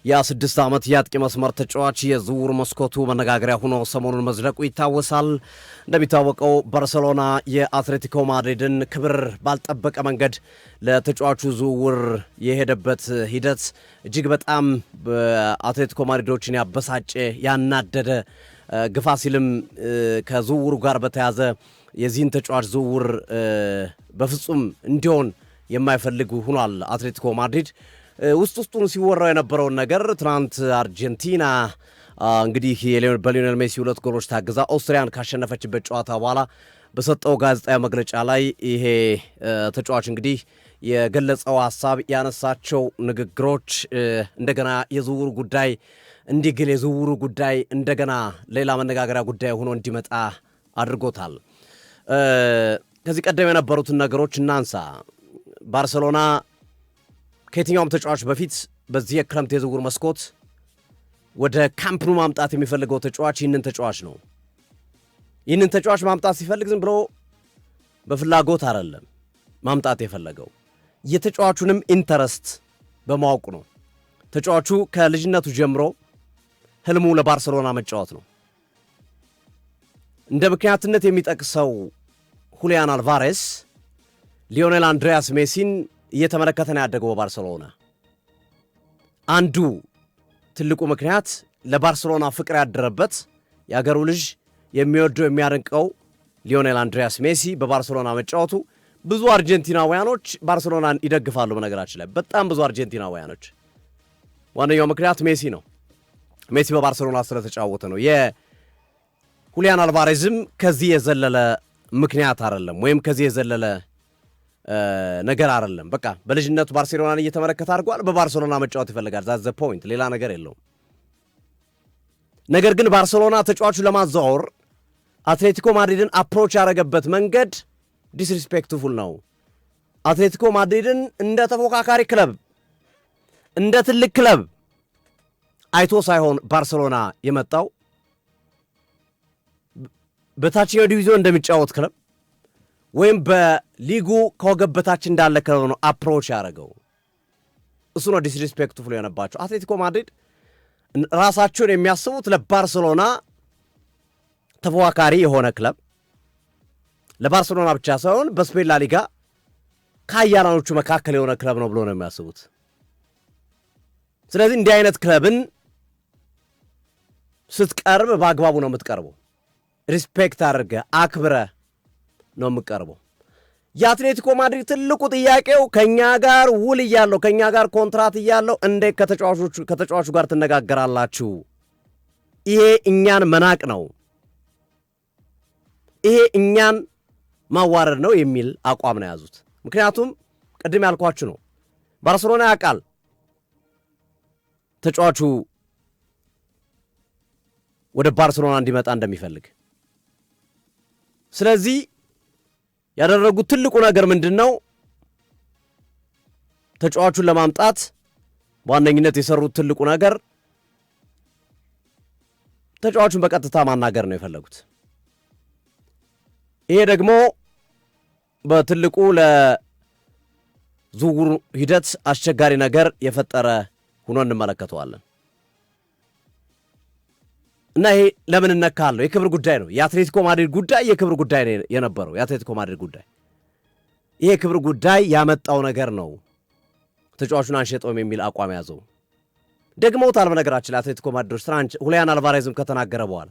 የ6 ዓመት ያጥቂ መስመር ተጫዋች የዝውውር መስኮቱ መነጋገሪያ ሆኖ ሰሞኑን መዝለቁ ይታወሳል። እንደሚታወቀው ባርሴሎና የአትሌቲኮ ማድሪድን ክብር ባልጠበቀ መንገድ ለተጫዋቹ ዝውውር የሄደበት ሂደት እጅግ በጣም አትሌቲኮ ማድሪዶችን ያበሳጨ ያናደደ ግፋ ሲልም ከዝውውሩ ጋር በተያዘ የዚህን ተጫዋች ዝውውር በፍጹም እንዲሆን የማይፈልግ ሆኗል። አትሌቲኮ ማድሪድ ውስጡን ሲወራው የነበረውን ነገር ትናንት አርጀንቲና እንግዲህ በሊዮኔል ሜሲ 2 ጎሎች ታግዛ ኦስትሪያን ካሸነፈችበት ጨዋታ በኋላ በሰጠው ጋዜጣዊ መግለጫ ላይ ይሄ ተጫዋች እንግዲህ የገለጸው ሐሳብ ያነሳቸው ንግግሮች እንደገና የዝውውሩ ጉዳይ እንዲግል የዝውውሩ ጉዳይ እንደገና ሌላ መነጋገሪያ ጉዳይ ሆኖ እንዲመጣ አድርጎታል። ከዚህ ቀደም የነበሩትን ነገሮች እናንሳ። ባርሴሎና ከየትኛውም ተጫዋች በፊት በዚህ የክረምት የዝውውር መስኮት ወደ ካምፕ ኑ ማምጣት የሚፈልገው ተጫዋች ይህንን ተጫዋች ነው። ይህንን ተጫዋች ማምጣት ሲፈልግ ዝም ብሎ በፍላጎት አይደለም ማምጣት የፈለገው፣ የተጫዋቹንም ኢንተረስት በማወቁ ነው። ተጫዋቹ ከልጅነቱ ጀምሮ ህልሙ ለባርሴሎና መጫወት ነው። እንደ ምክንያትነት የሚጠቅሰው ሁሊያን አልቫሬስ ሊዮኔል አንድሪያስ ሜሲን እየተመለከተ ነው ያደገው ባርሴሎና። አንዱ ትልቁ ምክንያት ለባርሴሎና ፍቅር ያደረበት የአገሩ ልጅ የሚወደው የሚያደንቀው ሊዮኔል አንድሪያስ ሜሲ በባርሴሎና መጫወቱ ብዙ አርጀንቲናውያኖች ባርሴሎናን ይደግፋሉ። በነገራችን ላይ በጣም ብዙ አርጀንቲናውያኖች ዋነኛው ምክንያት ሜሲ ነው። ሜሲ በባርሴሎና ስለተጫወተ ነው። የሁሊያን አልቫሬዝም ከዚህ የዘለለ ምክንያት አይደለም፣ ወይም ከዚህ የዘለለ ነገር አይደለም። በቃ በልጅነቱ ባርሴሎናን እየተመለከተ አድርጓል። በባርሴሎና መጫወት ይፈልጋል። ዛት ዘ ፖይንት፣ ሌላ ነገር የለውም። ነገር ግን ባርሴሎና ተጫዋቹ ለማዛወር አትሌቲኮ ማድሪድን አፕሮች ያደረገበት መንገድ ዲስሪስፔክትፉል ነው። አትሌቲኮ ማድሪድን እንደ ተፎካካሪ ክለብ እንደ ትልቅ ክለብ አይቶ ሳይሆን ባርሴሎና የመጣው በታችኛው ዲቪዚዮን እንደሚጫወት ክለብ ወይም በሊጉ ከወገብ በታች እንዳለ ክለብ ነው አፕሮች ያደረገው። እሱ ነው ዲስሪስፔክትፉል የሆነባቸው። አትሌቲኮ ማድሪድ ራሳቸውን የሚያስቡት ለባርሴሎና ተፎካካሪ የሆነ ክለብ፣ ለባርሴሎና ብቻ ሳይሆን በስፔን ላሊጋ ከአያላኖቹ መካከል የሆነ ክለብ ነው ብሎ ነው የሚያስቡት። ስለዚህ እንዲህ አይነት ክለብን ስትቀርብ በአግባቡ ነው የምትቀርበው። ሪስፔክት አድርገ አክብረ ነው የምትቀርበው። የአትሌቲኮ ማድሪድ ትልቁ ጥያቄው ከኛ ጋር ውል እያለው ከኛ ጋር ኮንትራት እያለው እንዴት ከተጫዋቹ ጋር ትነጋገራላችሁ? ይሄ እኛን መናቅ ነው፣ ይሄ እኛን ማዋረድ ነው የሚል አቋም ነው የያዙት። ምክንያቱም ቅድም ያልኳችሁ ነው፣ ባርሴሎና ያውቃል ተጫዋቹ ወደ ባርሴሎና እንዲመጣ እንደሚፈልግ። ስለዚህ ያደረጉት ትልቁ ነገር ምንድነው? ተጫዋቹን ለማምጣት በዋነኝነት የሰሩት ትልቁ ነገር ተጫዋቹን በቀጥታ ማናገር ነው የፈለጉት። ይሄ ደግሞ በትልቁ ለዝውውሩ ሂደት አስቸጋሪ ነገር የፈጠረ ሆኖ እንመለከተዋለን። እና ይሄ ለምን እነካለው? የክብር ጉዳይ ነው። የአትሌቲኮ ማድሪድ ጉዳይ የክብር ጉዳይ ነው የነበረው። የአትሌቲኮ ማድሪድ ጉዳይ ይሄ ክብር ጉዳይ ያመጣው ነገር ነው ተጫዋቹን አንሸጠውም የሚል አቋም ያዘው። ደግመውታል። በነገራችን ላይ አትሌቲኮ ማድሪዶች ትናንት ሁሊያን አልቫሬዝም ከተናገረ በኋላ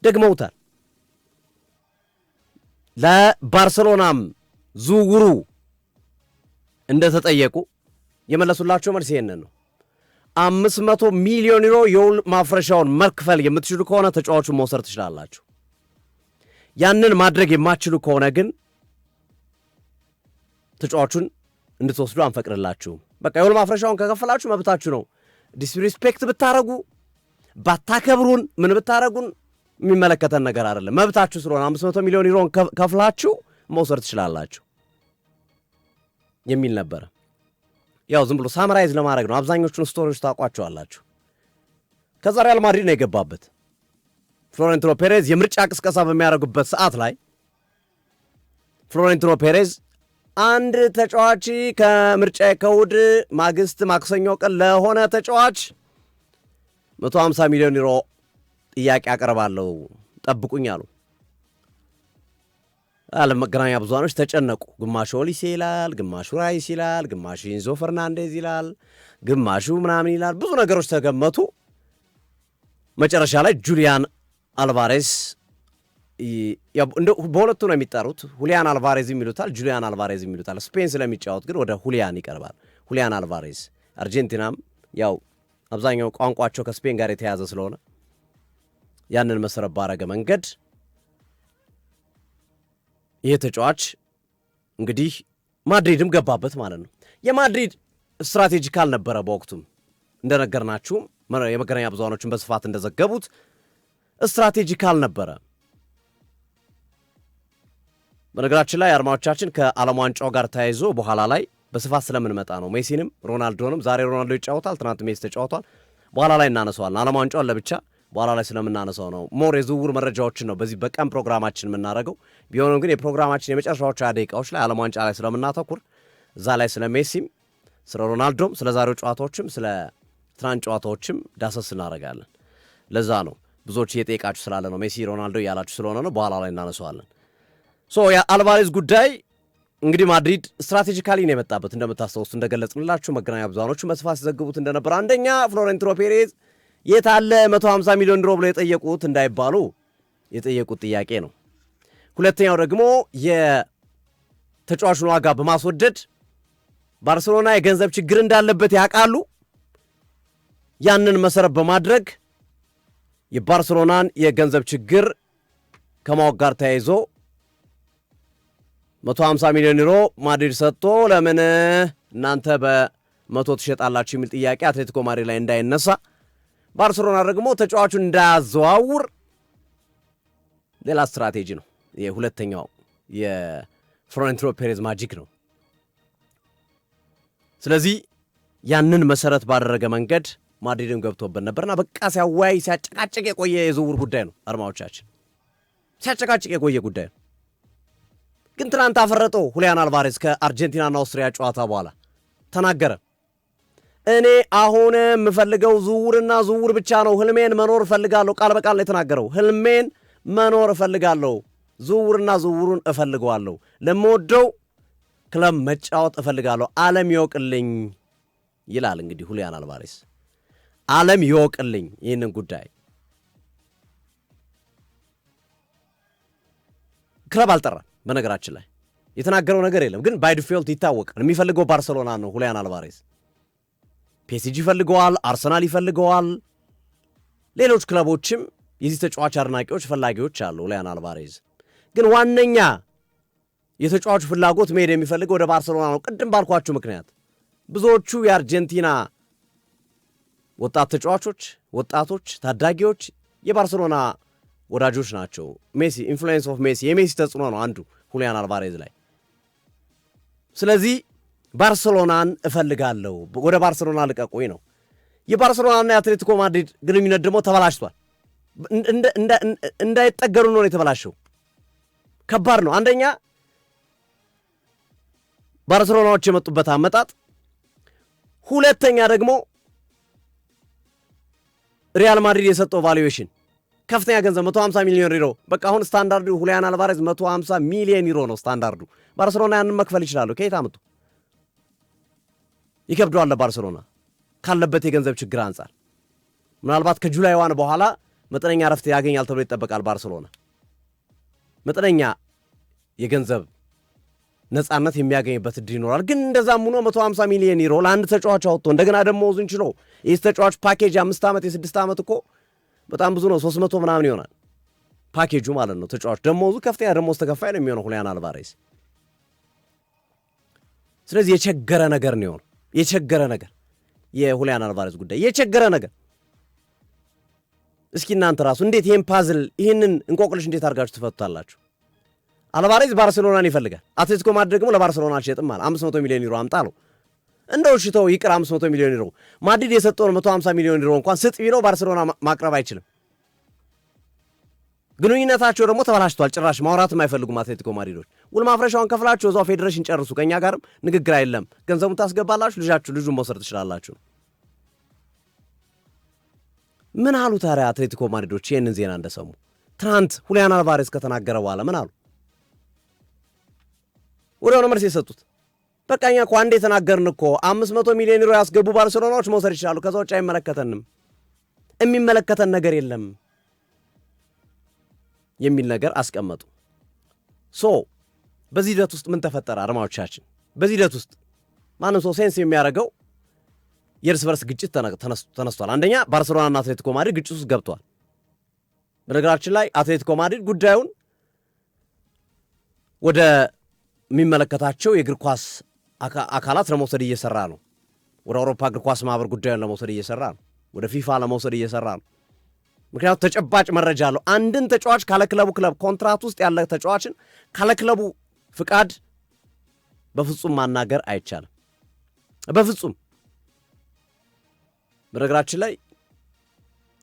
ደግመውታል። ለባርሴሎናም ዝውውሩ እንደተጠየቁ የመለሱላቸው መልስ ይሄንን ነው። 500 ሚሊዮን ዩሮ የውል ማፍረሻውን መክፈል የምትችሉ ከሆነ ተጫዋቹን መውሰድ ትችላላችሁ። ያንን ማድረግ የማትችሉ ከሆነ ግን ተጫዋቹን እንድትወስዱ አንፈቅድላችሁም። በቃ የውል ማፍረሻውን ከከፈላችሁ መብታችሁ ነው። ዲስሪስፔክት ብታረጉ ባታከብሩን ምን ብታረጉን የሚመለከተን ነገር አይደለም። መብታችሁ ስለሆነ 500 ሚሊዮን ዩሮን ከፍላችሁ መውሰድ ትችላላችሁ የሚል ነበር። ያው ዝም ብሎ ሳምራይዝ ለማድረግ ነው። አብዛኞቹን ስቶሪዎች ታውቋቸዋላችሁ። ከዛ ሪያል ማድሪድ ነው የገባበት። ፍሎሬንቲኖ ፔሬዝ የምርጫ ቅስቀሳ በሚያደርጉበት ሰዓት ላይ ፍሎሬንቲኖ ፔሬዝ አንድ ተጫዋች ከምርጫ ከውድ ማግስት ማክሰኞ ቀን ለሆነ ተጫዋች 150 ሚሊዮን ዩሮ ጥያቄ አቀርባለሁ ጠብቁኝ አሉ። ዓለም መገናኛ ብዙሃኖች ተጨነቁ። ግማሹ ኦሊሴ ይላል፣ ግማሹ ራይስ ይላል፣ ግማሹ ኢንዞ ፈርናንዴዝ ይላል፣ ግማሹ ምናምን ይላል። ብዙ ነገሮች ተገመቱ። መጨረሻ ላይ ጁሊያን አልቫሬዝ በሁለቱ ነው የሚጠሩት። ሁሊያን አልቫሬዝ የሚሉታል፣ ጁሊያን አልቫሬዝ የሚሉታል። ስፔን ስለሚጫወት ግን ወደ ሁሊያን ይቀርባል። ሁሊያን አልቫሬዝ አርጀንቲናም ያው አብዛኛው ቋንቋቸው ከስፔን ጋር የተያዘ ስለሆነ ያንን መሰረት ባረገ መንገድ ይህ ተጫዋች እንግዲህ ማድሪድም ገባበት ማለት ነው። የማድሪድ ስትራቴጂካል ነበረ። በወቅቱም እንደነገርናችሁም የመገናኛ ብዙሃኖችን በስፋት እንደዘገቡት ስትራቴጂካል ነበረ። በነገራችን ላይ አድማጮቻችን ከዓለም ዋንጫው ጋር ተያይዞ በኋላ ላይ በስፋት ስለምንመጣ ነው። ሜሲንም ሮናልዶንም ዛሬ ሮናልዶ ይጫወታል፣ ትናንት ሜሲ ተጫውቷል። በኋላ ላይ እናነሳዋለን። ዓለም ዋንጫውን ለብቻ በኋላ ላይ ስለምናነሳው ነው። ሞር የዝውውር መረጃዎችን ነው በዚህ በቀን ፕሮግራማችን የምናደርገው። ቢሆንም ግን የፕሮግራማችን የመጨረሻዎቹ ደቂቃዎች ላይ ዓለም ዋንጫ ላይ ስለምናተኩር እዛ ላይ ስለ ሜሲም ስለ ሮናልዶም ስለ ዛሬው ጨዋታዎችም ስለ ትናንት ጨዋታዎችም ዳሰስ እናደርጋለን። ለዛ ነው ብዙዎች እየጠየቃችሁ ስላለ ነው። ሜሲ ሮናልዶ እያላችሁ ስለሆነ ነው። በኋላ ላይ እናነሳዋለን። የአልቫሬዝ ጉዳይ እንግዲህ ማድሪድ ስትራቴጂካሊ ነው የመጣበት። እንደምታስታውሱ እንደገለጽንላችሁ መገናኛ ብዙሃኖቹ መስፋት ሲዘግቡት እንደነበር አንደኛ ፍሎሬንቲኖ ፔሬዝ የት አለ 150 ሚሊዮን ዩሮ ብለው የጠየቁት እንዳይባሉ የጠየቁት ጥያቄ ነው። ሁለተኛው ደግሞ የተጫዋቹን ዋጋ በማስወደድ ባርሴሎና የገንዘብ ችግር እንዳለበት ያውቃሉ። ያንን መሰረት በማድረግ የባርሴሎናን የገንዘብ ችግር ከማወቅ ጋር ተያይዞ 150 ሚሊዮን ዩሮ ማድሪድ ሰጥቶ ለምን እናንተ በ100 ትሸጣላችሁ የሚል ጥያቄ አትሌቲኮ ማድሪድ ላይ እንዳይነሳ ባርሴሎና ደግሞ ተጫዋቹን እንዳያዘዋውር ሌላ ስትራቴጂ ነው። የሁለተኛው የፍሎሬንቲኖ ፔሬዝ ማጂክ ነው። ስለዚህ ያንን መሰረት ባደረገ መንገድ ማድሪድም ገብቶበት ነበርና በቃ ሲያወያይ ሲያጨቃጭቅ የቆየ የዝውውር ጉዳይ ነው። አድማጮቻችን ሲያጨቃጭቅ የቆየ ጉዳይ ነው። ግን ትናንት አፈረጠው። ሁሊያን አልቫሬዝ ከአርጀንቲናና አውስትሪያ ጨዋታ በኋላ ተናገረ። እኔ አሁን የምፈልገው ዝውውርና ዝውውር ብቻ ነው። ህልሜን መኖር እፈልጋለሁ። ቃል በቃል ነው የተናገረው። ህልሜን መኖር እፈልጋለሁ። ዝውውርና ዝውውሩን እፈልገዋለሁ። ለምወደው ክለብ መጫወት እፈልጋለሁ። ዓለም ይወቅልኝ ይላል። እንግዲህ ሁሊያን አልቫሬዝ ዓለም ይወቅልኝ ይህንን ጉዳይ። ክለብ አልጠራም። በነገራችን ላይ የተናገረው ነገር የለም። ግን ባይ ዲፎልት ይታወቃል። የሚፈልገው ባርሴሎና ነው። ሁሊያን አልቫሬዝ ፒኤስጂ ይፈልገዋል፣ አርሰናል ይፈልገዋል፣ ሌሎች ክለቦችም የዚህ ተጫዋች አድናቂዎች ፈላጊዎች አሉ። ሁሊያን አልቫሬዝ ግን ዋነኛ የተጫዋቹ ፍላጎት መሄድ የሚፈልገው ወደ ባርሴሎና ነው። ቅድም ባልኳችሁ ምክንያት ብዙዎቹ የአርጀንቲና ወጣት ተጫዋቾች፣ ወጣቶች፣ ታዳጊዎች የባርሴሎና ወዳጆች ናቸው። ሜሲ ኢንፍሉዌንስ ኦፍ ሜሲ የሜሲ ተጽዕኖ ነው አንዱ ሁሊያን አልቫሬዝ ላይ። ስለዚህ ባርሴሎናን እፈልጋለሁ፣ ወደ ባርሴሎና ልቀቁኝ ነው። የባርሴሎናና የአትሌቲኮ ማድሪድ ግንኙነት ደግሞ ተበላሽቷል። እንዳይጠገሩ ነው የተበላሸው። ከባድ ነው። አንደኛ ባርሴሎናዎች የመጡበት አመጣጥ፣ ሁለተኛ ደግሞ ሪያል ማድሪድ የሰጠው ቫሉዌሽን ከፍተኛ ገንዘብ 150 ሚሊዮን ዩሮ። በቃ አሁን ስታንዳርዱ ሁሊያን አልቫሬዝ 150 ሚሊዮን ዩሮ ነው ስታንዳርዱ። ባርሴሎና ያንን መክፈል ይችላሉ። ከየት አመጡ? ይከብደዋል ለባርሴሎና ካለበት የገንዘብ ችግር አንጻር። ምናልባት ከጁላይ ዋን በኋላ መጠነኛ ረፍት ያገኛል ተብሎ ይጠበቃል። ባርሴሎና መጠነኛ የገንዘብ ነፃነት የሚያገኝበት እድል ይኖራል። ግን እንደዛም ሆኖ 150 ሚሊዮን ዩሮ ለአንድ ተጫዋች አወጥቶ እንደገና ደሞዙን ችሎ ይህ ተጫዋች ፓኬጅ 5 ዓመት የ6 ዓመት እኮ በጣም ብዙ ነው። 300 ምናምን ይሆናል ፓኬጁ ማለት ነው። ተጫዋች ደሞዙ ከፍተኛ ደሞዝ ተከፋይ ነው የሚሆነው ሁሊያን አልቫሬዝ። ስለዚህ የቸገረ ነገር ነው የሆነው። የቸገረ ነገር የሁሊያን አልቫሬዝ ጉዳይ የቸገረ ነገር። እስኪ እናንተ ራሱ እንዴት ይህን ፓዝል ይህንን እንቆቅልሽ እንዴት አድርጋችሁ ትፈቱታላችሁ? አልቫሬዝ ባርሴሎናን ይፈልጋል። አትሌቲኮ ማድሪድ ደግሞ ለባርሴሎና አልሸጥም አለ። 500 ሚሊዮን ዩሮ አምጣ አለው። እንደው ሽተው ይቅር 500 ሚሊዮን ዩሮ ማድሪድ የሰጠውን 150 ሚሊዮን ዩሮ እንኳን ስጥ ቢለው ባርሴሎና ማቅረብ አይችልም። ግንኙነታቸው ደግሞ ተበላሽቷል። ጭራሽ ማውራት የማይፈልጉም አትሌቲኮ ማድሪዶች ውል ማፍረሻውን ከፍላችሁ እዛው ፌዴሬሽን ጨርሱ፣ ከኛ ጋርም ንግግር አይደለም፣ ገንዘቡን ታስገባላችሁ፣ ልጁን መውሰድ ትችላላችሁ። ምን አሉ ታዲያ አትሌቲኮ ማድሪዶች ይህንን ዜና እንደሰሙ? ትናንት ሁሊያን አልቫሬዝ ከተናገረ በኋላ ምን አሉ? ወዲያውኑ መልስ የሰጡት በቃ እኛ እኮ አንዴ የተናገርን እኮ 500 ሚሊዮን ዩሮ ያስገቡ ባርሴሎናዎች መውሰድ ይችላሉ፣ ከዛ ውጭ አይመለከተንም፣ የሚመለከተን ነገር የለም የሚል ነገር አስቀመጡ። በዚህ ሂደት ውስጥ ምን ተፈጠረ አድማጮቻችን? በዚህ ሂደት ውስጥ ማንም ሰው ሴንስ የሚያደርገው የእርስ በርስ ግጭት ተነስቷል። አንደኛ ባርሴሎናና አትሌቲኮ ማድሪድ ግጭት ውስጥ ገብቷል። በነገራችን ላይ አትሌቲኮ ማድሪድ ጉዳዩን ወደ የሚመለከታቸው የእግር ኳስ አካላት ለመውሰድ እየሰራ ነው። ወደ አውሮፓ እግር ኳስ ማህበር ጉዳዩን ለመውሰድ እየሰራ ነው። ወደ ፊፋ ለመውሰድ እየሰራ ነው። ምክንያቱም ተጨባጭ መረጃ አለው። አንድን ተጫዋች ካለክለቡ ክለብ ኮንትራት ውስጥ ያለ ተጫዋችን ካለክለቡ ፍቃድ በፍጹም ማናገር አይቻልም። በፍጹም። በነገራችን ላይ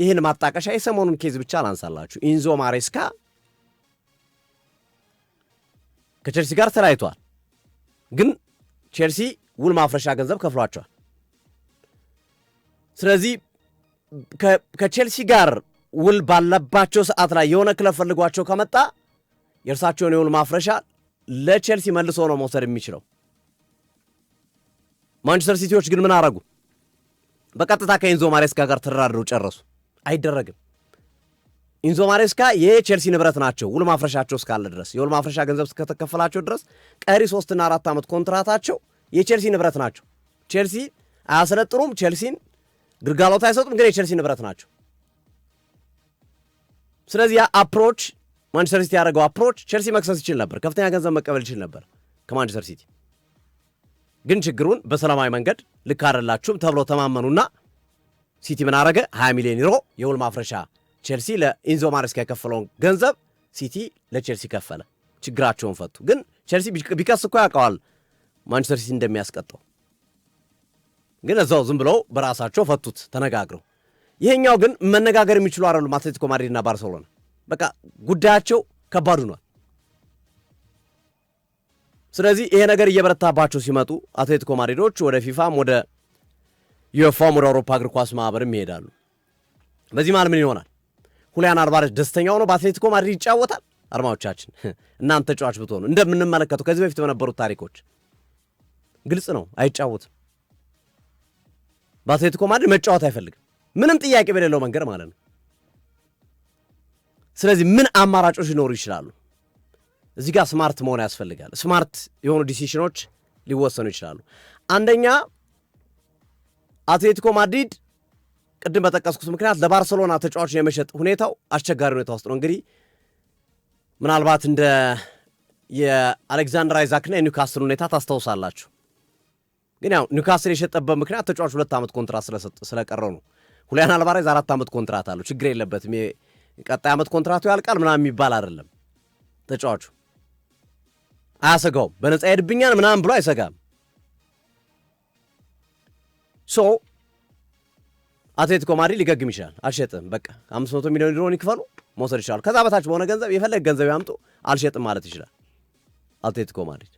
ይህን ማጣቀሻ የሰሞኑን ኬዝ ብቻ ላንሳላችሁ። ኢንዞ ማሬስካ ከቼልሲ ጋር ተለያይቷል፣ ግን ቼልሲ ውል ማፍረሻ ገንዘብ ከፍሏቸዋል። ስለዚህ ከቼልሲ ጋር ውል ባለባቸው ሰዓት ላይ የሆነ ክለብ ፈልጓቸው ከመጣ የእርሳቸውን የውል ማፍረሻ ለቼልሲ መልሶ ነው መውሰድ የሚችለው። ማንቸስተር ሲቲዎች ግን ምን አረጉ? በቀጥታ ከኢንዞ ማሬስካ ጋር ተደራድረው ጨረሱ። አይደረግም። ኢንዞ ማሬስካ የቼልሲ ንብረት ናቸው ውል ማፍረሻቸው እስካለ ድረስ፣ የውል ማፍረሻ ገንዘብ እስከተከፈላቸው ድረስ ቀሪ 3 እና 4 ዓመት ኮንትራታቸው የቼልሲ ንብረት ናቸው። ቼልሲ አያሰለጥሩም፣ ቼልሲን ግልጋሎት አይሰጡም፣ ግን የቼልሲ ንብረት ናቸው። ስለዚህ ያ አፕሮች ማንቸስተር ሲቲ ያደረገው አፕሮች ቼልሲ መክሰስ ይችል ነበር፣ ከፍተኛ ገንዘብ መቀበል ይችል ነበር ከማንቸስተር ሲቲ። ግን ችግሩን በሰላማዊ መንገድ ልክ አይደላችሁም ተብሎ ተማመኑና ሲቲ ምን አረገ? 20 ሚሊዮን ዩሮ የውል ማፍረሻ ቼልሲ ለኢንዞ ማሬስካ የከፈለውን ገንዘብ ሲቲ ለቼልሲ ከፈለ። ችግራቸውን ፈቱ። ግን ቼልሲ ቢከስ እኮ ያውቀዋል ማንቸስተር ሲቲ እንደሚያስቀጠው። ግን እዛው ዝም ብለው በራሳቸው ፈቱት ተነጋግረው። ይሄኛው ግን መነጋገር የሚችሉ አይደሉም አትሌቲኮ ማድሪድና ባርሴሎና። በቃ ጉዳያቸው ከባድ ሆኗል። ስለዚህ ይሄ ነገር እየበረታባቸው ሲመጡ አትሌቲኮ ማድሪዶች ወደ ፊፋም ወደ ዩኤፋም ወደ አውሮፓ እግር ኳስ ማህበርም ይሄዳሉ። በዚህ መሃል ምን ይሆናል? ሁሊያን አልቫሬዝ ደስተኛ ሆኖ በአትሌቲኮ ማድሪድ ይጫወታል? አድማጮቻችን እናንተ ተጫዋች ብትሆኑ እንደምንመለከተው ከዚህ በፊት በነበሩት ታሪኮች ግልጽ ነው፣ አይጫወትም። በአትሌቲኮ ማድሪድ መጫወት አይፈልግም፣ ምንም ጥያቄ በሌለው መንገድ ማለት ነው። ስለዚህ ምን አማራጮች ሊኖሩ ይችላሉ? እዚህ ጋር ስማርት መሆን ያስፈልጋል። ስማርት የሆኑ ዲሲሽኖች ሊወሰኑ ይችላሉ። አንደኛ አትሌቲኮ ማድሪድ ቅድም በጠቀስኩት ምክንያት ለባርሰሎና ተጫዋቾችን የመሸጥ ሁኔታው አስቸጋሪ ሁኔታ ውስጥ ነው። እንግዲህ ምናልባት እንደ የአሌክዛንደር አይዛክና የኒውካስል ሁኔታ ታስታውሳላችሁ። ግን ያው ኒውካስል የሸጠበት ምክንያት ተጫዋቹ 2 ዓመት ኮንትራት ስለቀረው ነው። ሁሊያን አልቫሬዝ 4 ዓመት ኮንትራት አለው፣ ችግር የለበትም። ቀጣይ ዓመት ኮንትራቱ ያልቃል ምናምን የሚባል አይደለም። ተጫዋቹ አያሰጋውም፣ በነጻ ሄድብኛል ምናምን ብሎ አይሰጋም። አትሌቲኮ ማድሪድ ሊገግም ይችላል። አልሸጥም፣ በቃ 500 ሚሊዮን ዩሮ ይክፈሉ መውሰድ ይችላል። ከዛ በታች በሆነ ገንዘብ የፈለግ ገንዘብ ያምጡ፣ አልሸጥም ማለት ይችላል አትሌቲኮ ማድሪድ።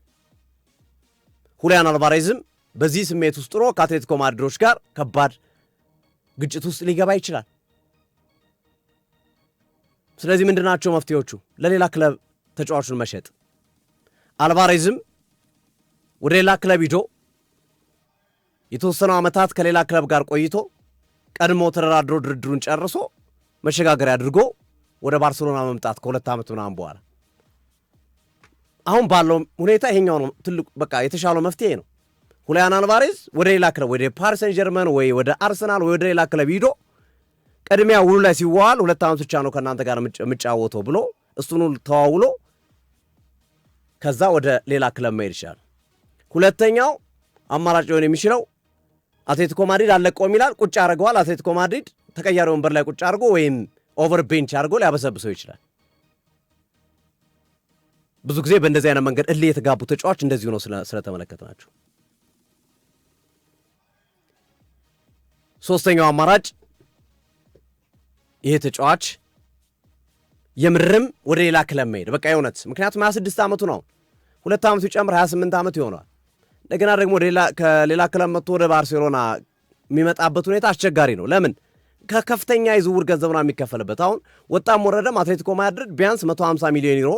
ሁሊያን አልቫሬዝም በዚህ ስሜት ውስጥ ሆኖ ከአትሌቲኮ ማድሪዶች ጋር ከባድ ግጭት ውስጥ ሊገባ ይችላል። ስለዚህ ምንድናቸው መፍትሄዎቹ? ለሌላ ክለብ ተጫዋቹን መሸጥ። አልቫሬዝም ወደ ሌላ ክለብ ሂዶ የተወሰኑ ዓመታት ከሌላ ክለብ ጋር ቆይቶ ቀድሞ ተደራድሮ ድርድሩን ጨርሶ መሸጋገሪያ አድርጎ ወደ ባርሴሎና መምጣት ከ2 ዓመት ምናምን በኋላ። አሁን ባለው ሁኔታ ይሄኛው ነው ትልቁ በቃ የተሻለው መፍትሄ ነው። ሁሊያን አልቫሬዝ ወደ ሌላ ክለብ ወደ ፓሪስ ሰን ጀርመን ወይ ወደ አርሰናል ወይ ወደ ሌላ ክለብ ሂዶ ቀድሚያ ውሉ ላይ ሲዋዋል 2 ዓመት ብቻ ነው ከእናንተ ጋር የምጫወተው ብሎ እሱኑ ተዋውሎ ከዛ ወደ ሌላ ክለብ መሄድ ይችላል። ሁለተኛው አማራጭ ሊሆን የሚችለው አትሌቲኮ ማድሪድ አለቀውም ይላል፣ ቁጭ አድርገዋል። አትሌቲኮ ማድሪድ ተቀያሪ ወንበር ላይ ቁጭ አድርጎ ወይም ኦቨር ቤንች አድርጎ ሊያበሰብሰው ይችላል። ብዙ ጊዜ በእንደዚህ አይነት መንገድ እልህ የተጋቡ ተጫዋች እንደዚሁ ነው ስለተመለከትናቸው። ሶስተኛው አማራጭ ይሄ ተጫዋች የምርም ወደ ሌላ ክለብ መሄድ በቃ የእውነት ምክንያቱም 26 ዓመቱ ነው 2 ዓመቱ ይጨምር 28 ዓመቱ ይሆናል እንደገና ደግሞ ከሌላ ክለብ መጥቶ ወደ ባርሴሎና የሚመጣበት ሁኔታ አስቸጋሪ ነው ለምን ከከፍተኛ የዝውውር ገንዘብ ነው የሚከፈልበት አሁን ወጣም ወረደም አትሌቲኮ ማድሪድ ቢያንስ 150 ሚሊዮን ዩሮ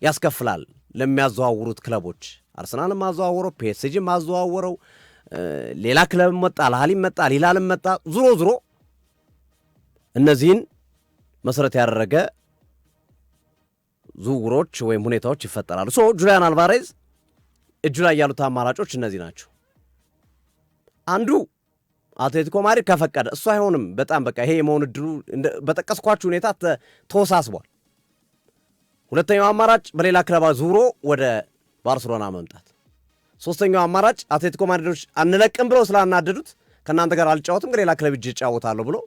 ያስከፍላል ለሚያዘዋውሩት ክለቦች አርሰናልም ማዘዋወረው ፒኤስጂም ማዘዋወረው ሌላ ክለብ መጣ አልሃሊ መጣ ሂላልም መጣ ዙሮ እነዚህን መሰረት ያደረገ ዝውውሮች ወይም ሁኔታዎች ይፈጠራሉ ጁሊያን አልቫሬዝ እጁ ላይ ያሉት አማራጮች እነዚህ ናቸው አንዱ አትሌቲኮ ማድሪድ ከፈቀደ እሱ አይሆንም በጣም በቃ ይሄ የመሆን እድሉ በጠቀስኳችሁ ሁኔታ ተወሳስቧል ሁለተኛው አማራጭ በሌላ ክለብ ዙሮ ወደ ባርሴሎና መምጣት ሶስተኛው አማራጭ አትሌቲኮ ማድሪዶች አንለቅም ብለው ስላናደዱት ከናንተ ጋር አልጫወትም ግን ሌላ ክለብ እጅ ጫወታለሁ ብሎ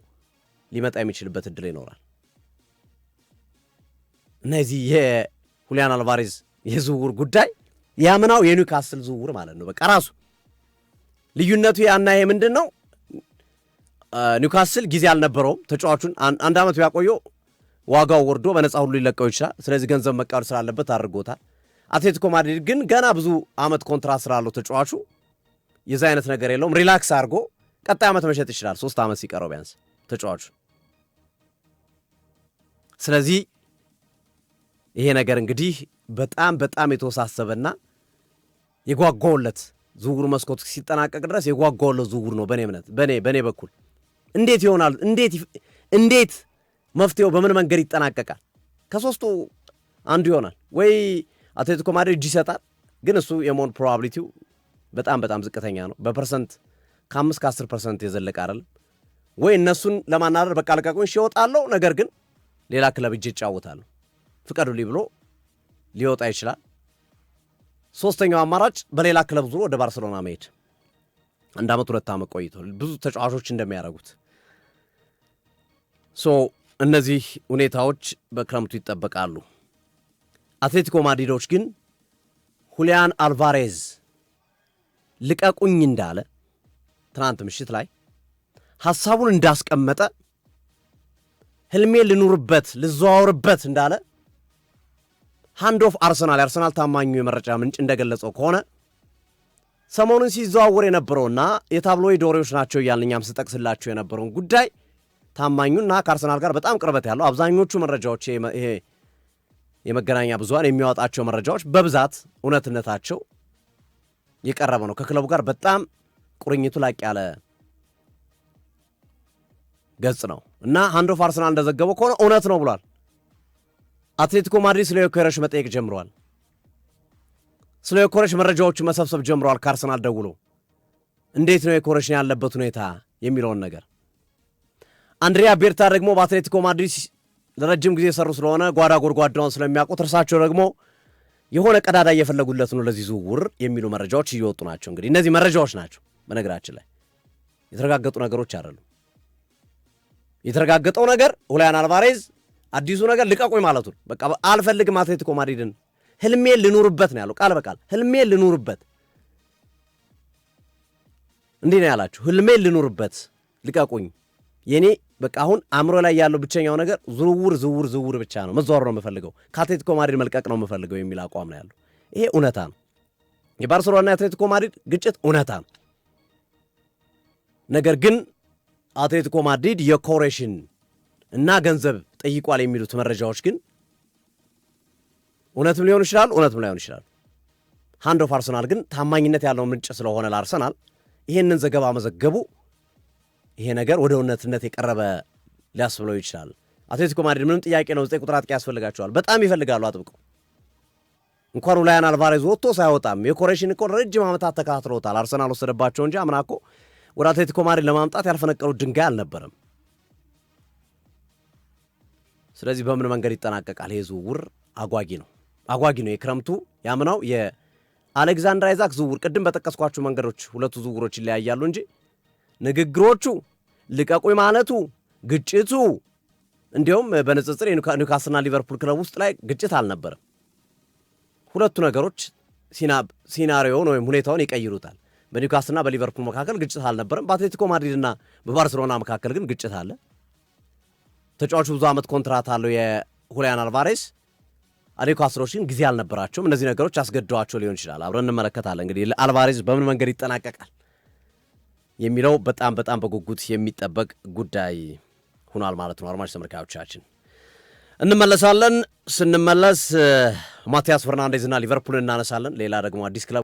ሊመጣ የሚችልበት እድል ይኖራል እነዚህ የሁሊያን አልቫሬዝ የዝውውር ጉዳይ ያምናው የኒውካስል ዝውውር ማለት ነው በቃ ራሱ ልዩነቱ ያና ይሄ ምንድነው ኒውካስል ጊዜ አልነበረውም ተጫዋቹን አንድ አመት ቢያቆየው ዋጋው ወርዶ በነፃ ሁሉ ሊለቀው ይችላል ስለዚህ ገንዘብ መቃወር ስላለበት አድርጎታል አትሌቲኮ ማድሪድ ግን ገና ብዙ አመት ኮንትራት ስላለው ተጫዋቹ የዛ አይነት ነገር የለውም ሪላክስ አድርጎ ቀጣይ አመት መሸጥ ይችላል 3 አመት ሲቀረው ቢያንስ ተጫዋቹ ስለዚህ ይሄ ነገር እንግዲህ በጣም የተወሳሰበና የጓጓውለት ዝውውር መስኮት ሲጠናቀቅ ድረስ የጓጓውለት ዝውውር ነው በኔ እምነት በኔ በኩል እንዴት ይሆናል እንዴት መፍትሄው በምን መንገድ ይጠናቀቃል ከሶስቱ አንዱ ይሆናል ወይ አትሌቲኮ ማድሪድ እጅ ይሰጣል ግን እሱ የመሆን ፕሮባቢሊቲው በጣም ዝቅተኛ ነው በፐርሰንት ከ5-10% የዘለቀ አይደለም ወይ እነሱን ለማናደር በቃ ለቃቁን ይወጣለው ነገር ግን ሌላ ክለብ እጅ ይጫወታሉ ፍቀዱልኝ ብሎ ሊወጣ ይችላል ሶስተኛው አማራጭ በሌላ ክለብ ዙሮ ወደ ባርሴሎና መሄድ አንድ አመት 2 አመት ቆይቶ ብዙ ተጫዋቾች እንደሚያደርጉት እነዚህ ሁኔታዎች በክረምቱ ይጠበቃሉ አትሌቲኮ ማድሪዶች ግን ሁሊያን አልቫሬዝ ልቀቁኝ እንዳለ ትናንት ምሽት ላይ ሐሳቡን እንዳስቀመጠ ህልሜ ልኑርበት ልዘዋወርበት እንዳለ ሃንድ ኦፍ አርሰናል ታማኙ የመረጃ ምንጭ እንደገለጸው ከሆነ ሰሞኑን ሲዘዋወር የነበረውና የታብሎይድ ወሬዎች ናቸው ያልኛም ስጠቅስላችሁ የነበረውን ጉዳይ ታማኙና ከአርሰናል ጋር በጣም ቅርበት ያለው አብዛኞቹ መረጃዎች ይሄ የመገናኛ ብዙሃን የሚያወጣቸው መረጃዎች በብዛት እውነትነታቸው የቀረበ ነው ከክለቡ ጋር በጣም ቁርኝቱ ላቅ ያለ ገጽ ነው እና ሃንድ ኦፍ አርሰናል እንደዘገበው ከሆነ እውነት ነው ብሏል አትሌቲኮ ማድሪድ ስለ ዮኬሬሽ መጠየቅ ጀምሯል ስለ ዮኬሬሽ መረጃዎቹ መሰብሰብ ጀምሯል ከአርሰናል ደውሎ እንዴት ነው ዮኬሬሽ ያለበት ሁኔታ የሚለውን ነገር አንድሪያ ቤርታ ደግሞ በአትሌቲኮ ማድሪድ ለረጅም ጊዜ ሰሩ ስለሆነ ጓዳ ጎድጓዳውን ስለሚያውቁት እርሳቸው ደግሞ የሆነ ቀዳዳ እየፈለጉለት ነው ለዚህ ዝውውር የሚሉ መረጃዎች እየወጡ ናቸው እንግዲህ እነዚህ መረጃዎች ናቸው በነገራችን ላይ የተረጋገጡ ነገሮች አይደሉም የተረጋገጠው ነገር ሁሊያን አልቫሬዝ አዲሱ ነገር ልቀቁኝ ማለቱ በቃ አልፈልግም አትሌቲኮ ማድሪድን ህልሜ ልኑርበት ነው ያለው ቃል በቃል ህልሜ ልኑርበት እንዴ ነው ያላችሁ ህልሜ ልኑርበት ልቀቁኝ የኔ በቃ አሁን አምሮ ላይ ያለው ብቸኛው ነገር ዝውውር ብቻ ነው መዘዋወር ነው የምፈልገው ከአትሌቲኮ ማድሪድ መልቀቅ ነው የምፈልገው የሚል አቋም ነው ያለው ይሄ እውነታ ነው የባርሴሎና አትሌቲኮ ማድሪድ ግጭት እውነታ ነው ነገር ግን አትሌቲኮ ማድሪድ የኮሬሽን እና ገንዘብ ጠይቋል የሚሉት መረጃዎች ግን እውነትም ሊሆን ይችላል ሃንድ ኦፍ አርሰናል ግን ታማኝነት ያለው ምንጭ ስለሆነ ለአርሰናል ይሄንን ዘገባ መዘገቡ ይሄ ነገር ወደ እውነትነት የቀረበ ሊያስብለው ይችላል አትሌቲኮ ማድሪድ ምንም ጥያቄ ነው 9 ቁጥር አጥቂ ያስፈልጋቸዋል በጣም ይፈልጋሉ አጥብቀው እንኳን ሁሊያን አልቫሬዝ ወጥቶ ሳይወጣም የኮሬሽን እኮ ረጅም ዓመታት ተከታትለውታል አርሰናል ወሰደባቸው እንጂ አምናኮ ወደ አትሌቲኮ ማድሪድ ለማምጣት ያልፈነቀሉት ድንጋይ አልነበረም ስለዚህ በምን መንገድ ይጠናቀቃል ይሄ ዝውውር አጓጊ ነው የክረምቱ ያምናው የአሌክዛንደር አይዛክ ዝውውር ቅድም በተጠቀስኳቸው መንገዶች ሁለቱ ዝውውሮች ይለያያሉ እንጂ ንግግሮቹ ልቀቁኝ ማለቱ ግጭቱ እንዲያውም በንጽጽር ኒውካስልና ሊቨርፑል ክለብ ውስጥ ላይ ግጭት አልነበረም ሁለቱ ነገሮች ሲናሪዮውን ወይም ሁኔታውን ይቀይሩታል በኒውካስልና በሊቨርፑል መካከል ግጭት አልነበረም በአትሌቲኮ ማድሪድና በባርሴሎና መካከል ግን ግጭት አለ ተጫዋቹ ብዙ ዓመት ኮንትራት አለው ሁሊያን አልቫሬስ አሌኮ አስሮሽን ጊዜ አልነበራቸውም። እነዚህ ነገሮች አስገድደዋቸው ሊሆን ይችላል። አብረን እንመለከታለን። እንግዲህ አልቫሬዝ በምን መንገድ ይጠናቀቃል የሚለው በጣም በጉጉት የሚጠበቅ ጉዳይ ሆኗል ማለት ነው። አድማጭ ተመልካዮቻችን እንመለሳለን። ስንመለስ ማቲያስ ፈርናንዴዝና ሊቨርፑል እናነሳለን። ሌላ ደግሞ አዲስ ክለብ